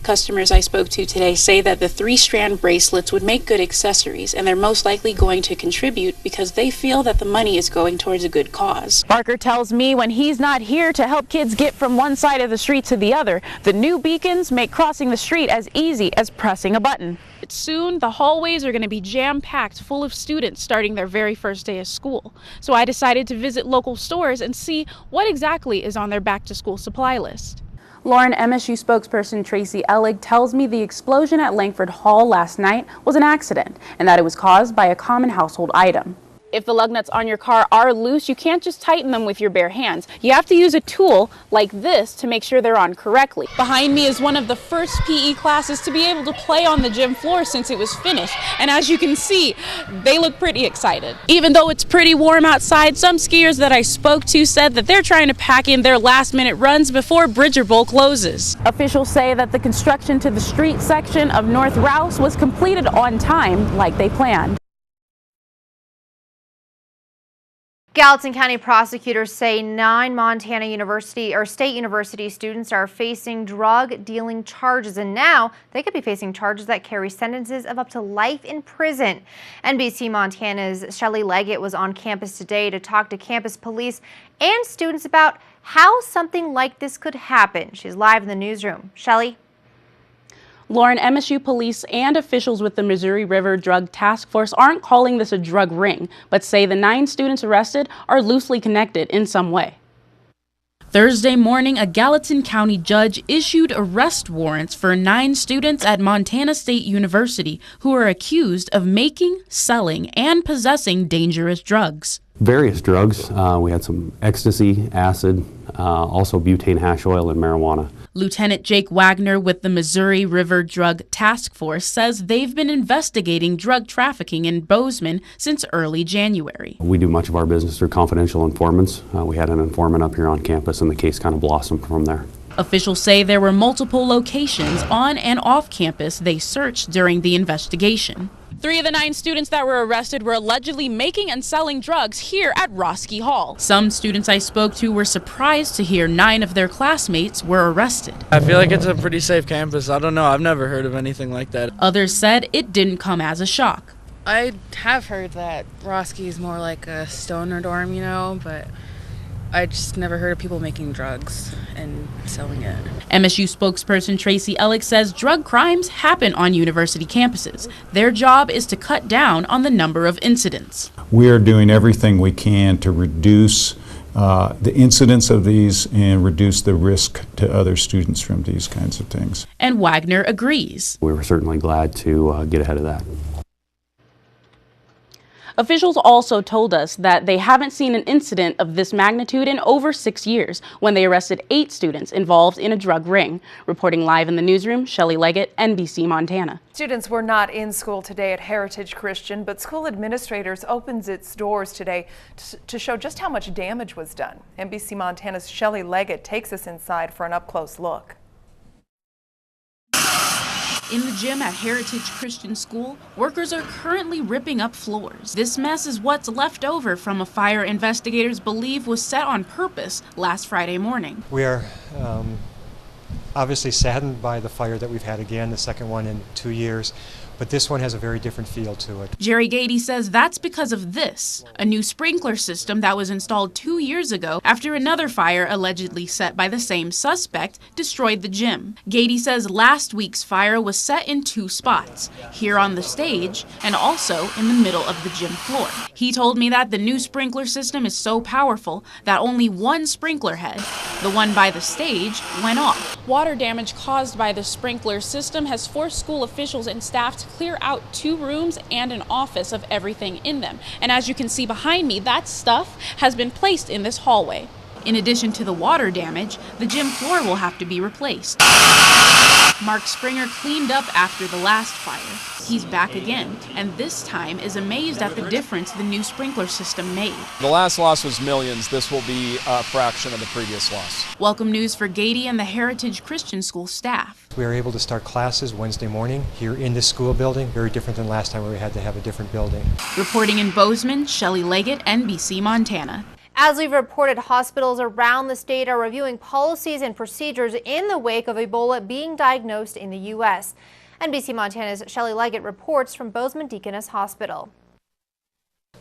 Customers I spoke to today say that the 3-strand bracelets would make good accessories, and they're most likely going to contribute because they feel that the money is going towards a good cause. Barker tells me when he's not here to help kids get from one side of the street to the other, the new beacons make crossing the street as easy as pressing a button. Soon, the hallways are going to be jam-packed full of students starting their very first day of school. So I decided to visit local stores and see what exactly is on their back-to-school supply list. Lauren, MSU spokesperson Shellye Leggett tells me the explosion at Langford Hall last night was an accident and that it was caused by a common household item. If the lug nuts on your car are loose, you can't just tighten them with your bare hands. You have to use a tool like this to make sure they're on correctly. Behind me is one of the first PE classes to be able to play on the gym floor since it was finished. And as you can see, they look pretty excited. Even though it's pretty warm outside, some skiers that I spoke to said that they're trying to pack in their last-minute runs before Bridger Bowl closes. Officials say that the construction to the street section of North Rouse was completed on time like they planned. Gallatin County prosecutors say 9 Montana State University students are facing drug dealing charges, and now they could be facing charges that carry sentences of up to life in prison. NBC Montana's Shellye Leggett was on campus today to talk to campus police and students about how something like this could happen. She's live in the newsroom. Shellye? Lauren, MSU police and officials with the Missouri River Drug Task Force aren't calling this a drug ring, but say the 9 students arrested are loosely connected in some way. Thursday morning, a Gallatin County judge issued arrest warrants for 9 students at Montana State University who are accused of making, selling, and possessing dangerous drugs. Various drugs. We had some ecstasy, acid, also butane hash oil, and marijuana. Lieutenant Jake Wagner with the Missouri River Drug Task Force says they've been investigating drug trafficking in Bozeman since early January. We do much of our business through confidential informants. We had an informant up here on campus, and the case kind of blossomed from there. Officials say there were multiple locations on and off campus they searched during the investigation. 3 of the 9 students that were arrested were allegedly making and selling drugs here at Roski Hall. Some students I spoke to were surprised to hear 9 of their classmates were arrested. I feel like it's a pretty safe campus. I don't know. I've never heard of anything like that. Others said it didn't come as a shock. I have heard that Roski is more like a stoner dorm, but I just never heard of people making drugs and selling it. MSU spokesperson Shellye Leggett says drug crimes happen on university campuses. Their job is to cut down on the number of incidents. We are doing everything we can to reduce the incidence of these and reduce the risk to other students from these kinds of things. And Wagner agrees. We were certainly glad to get ahead of that. Officials also told us that they haven't seen an incident of this magnitude in over 6 years when they arrested 8 students involved in a drug ring. Reporting live in the newsroom, Shellye Leggett, NBC Montana. Students were not in school today at Heritage Christian, but school administrators opens its doors today to show just how much damage was done. NBC Montana's Shellye Leggett takes us inside for an up-close look. In the gym at Heritage Christian School, workers are currently ripping up floors. This mess is what's left over from a fire investigators believe was set on purpose last Friday morning. We are obviously saddened by the fire that we've had again, the second one in 2 years. But this one has a very different feel to it. Jerry Gady says that's because of this, a new sprinkler system that was installed 2 years ago after another fire allegedly set by the same suspect destroyed the gym. Gady says last week's fire was set in 2 spots, here on the stage and also in the middle of the gym floor. He told me that the new sprinkler system is so powerful that only one sprinkler head, the one by the stage, went off. Water damage caused by the sprinkler system has forced school officials and staff to clear out 2 rooms and an office of everything in them. And as you can see behind me, that stuff has been placed in this hallway. In addition to the water damage, the gym floor will have to be replaced. Mark Springer cleaned up after the last fire. He's back again, and this time is amazed at the difference the new sprinkler system made. The last loss was millions. This will be a fraction of the previous loss. Welcome news for Gady and the Heritage Christian School staff. We are able to start classes Wednesday morning here in this school building, very different than last time where we had to have a different building. Reporting in Bozeman, Shellye Leggett, NBC Montana. As we've reported, hospitals around the state are reviewing policies and procedures in the wake of Ebola being diagnosed in the U.S. NBC Montana's Shellye Leggett reports from Bozeman Deaconess Hospital.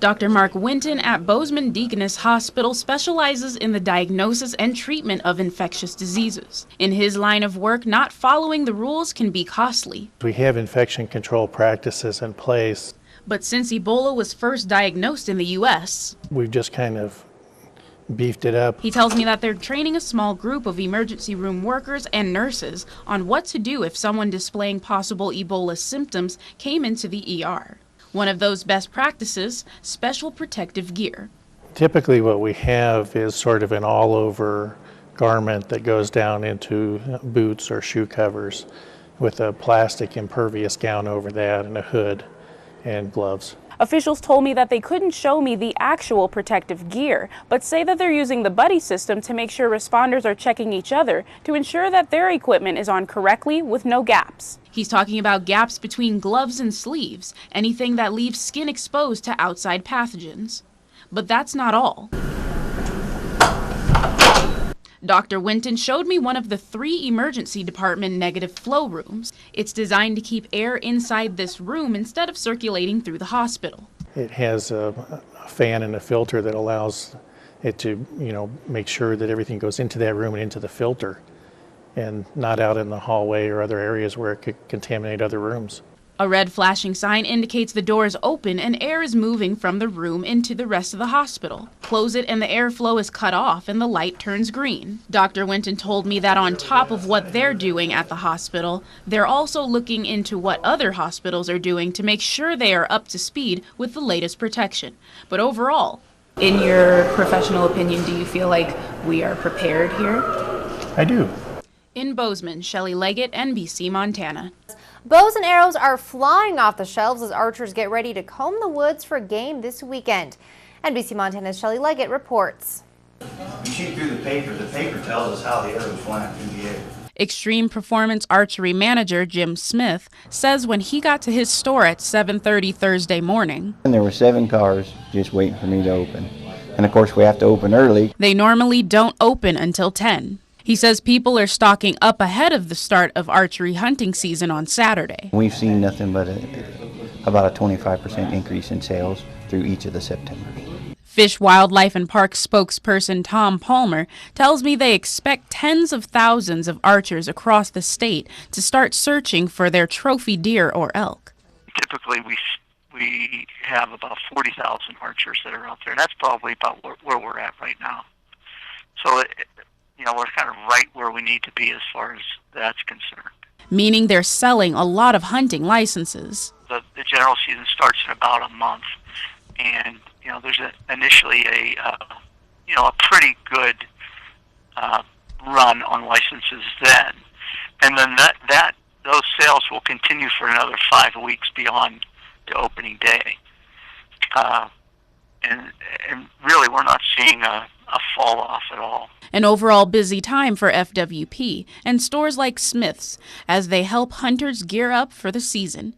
Dr. Mark Winton at Bozeman Deaconess Hospital specializes in the diagnosis and treatment of infectious diseases. In his line of work, not following the rules can be costly. We have infection control practices in place. But since Ebola was first diagnosed in the U.S., we've just kind of beefed it up. He tells me that they're training a small group of emergency room workers and nurses on what to do if someone displaying possible Ebola symptoms came into the ER. One of those best practices, special protective gear. Typically what we have is sort of an all-over garment that goes down into boots or shoe covers with a plastic impervious gown over that and a hood and gloves. Officials told me that they couldn't show me the actual protective gear, but say that they're using the buddy system to make sure responders are checking each other to ensure that their equipment is on correctly with no gaps. He's talking about gaps between gloves and sleeves, anything that leaves skin exposed to outside pathogens. But that's not all. Dr. Winton showed me one of the 3 emergency department negative flow rooms. It's designed to keep air inside this room instead of circulating through the hospital. It has a fan and a filter that allows it to, make sure that everything goes into that room and into the filter and not out in the hallway or other areas where it could contaminate other rooms. A red flashing sign indicates the door is open and air is moving from the room into the rest of the hospital. Close it and the airflow is cut off and the light turns green. Dr. Winton told me that on top of what they're doing at the hospital, they're also looking into what other hospitals are doing to make sure they are up to speed with the latest protection. But overall, in your professional opinion, do you feel like we are prepared here? I do. In Bozeman, Shellye Leggett, NBC Montana. Bows and arrows are flying off the shelves as archers get ready to comb the woods for game this weekend. NBC Montana's Shellye Leggett reports. You shoot through the paper tells us how the arrow is flying through the air. Extreme Performance Archery manager Jim Smith says when he got to his store at 7:30 Thursday morning, and there were 7 cars just waiting for me to open. And of course we have to open early. They normally don't open until 10. He says people are stocking up ahead of the start of archery hunting season on Saturday. We've seen nothing but about a 25% increase in sales through each of the Septembers. Fish, Wildlife and Parks spokesperson Tom Palmer tells me they expect tens of thousands of archers across the state to start searching for their trophy deer or elk. Typically we have about 40,000 archers that are out there. That's probably about where we're at right now. So we're kind of right where we need to be as far as that's concerned. Meaning they're selling a lot of hunting licenses. The general season starts in about a month, and there's initially a pretty good run on licenses then, and then those sales will continue for another 5 weeks beyond the opening day, and really we're not seeing a fall off at all. An overall busy time for FWP and stores like Smith's as they help hunters gear up for the season.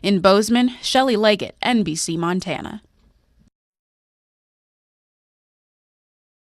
In Bozeman, Shellye Leggett, NBC Montana.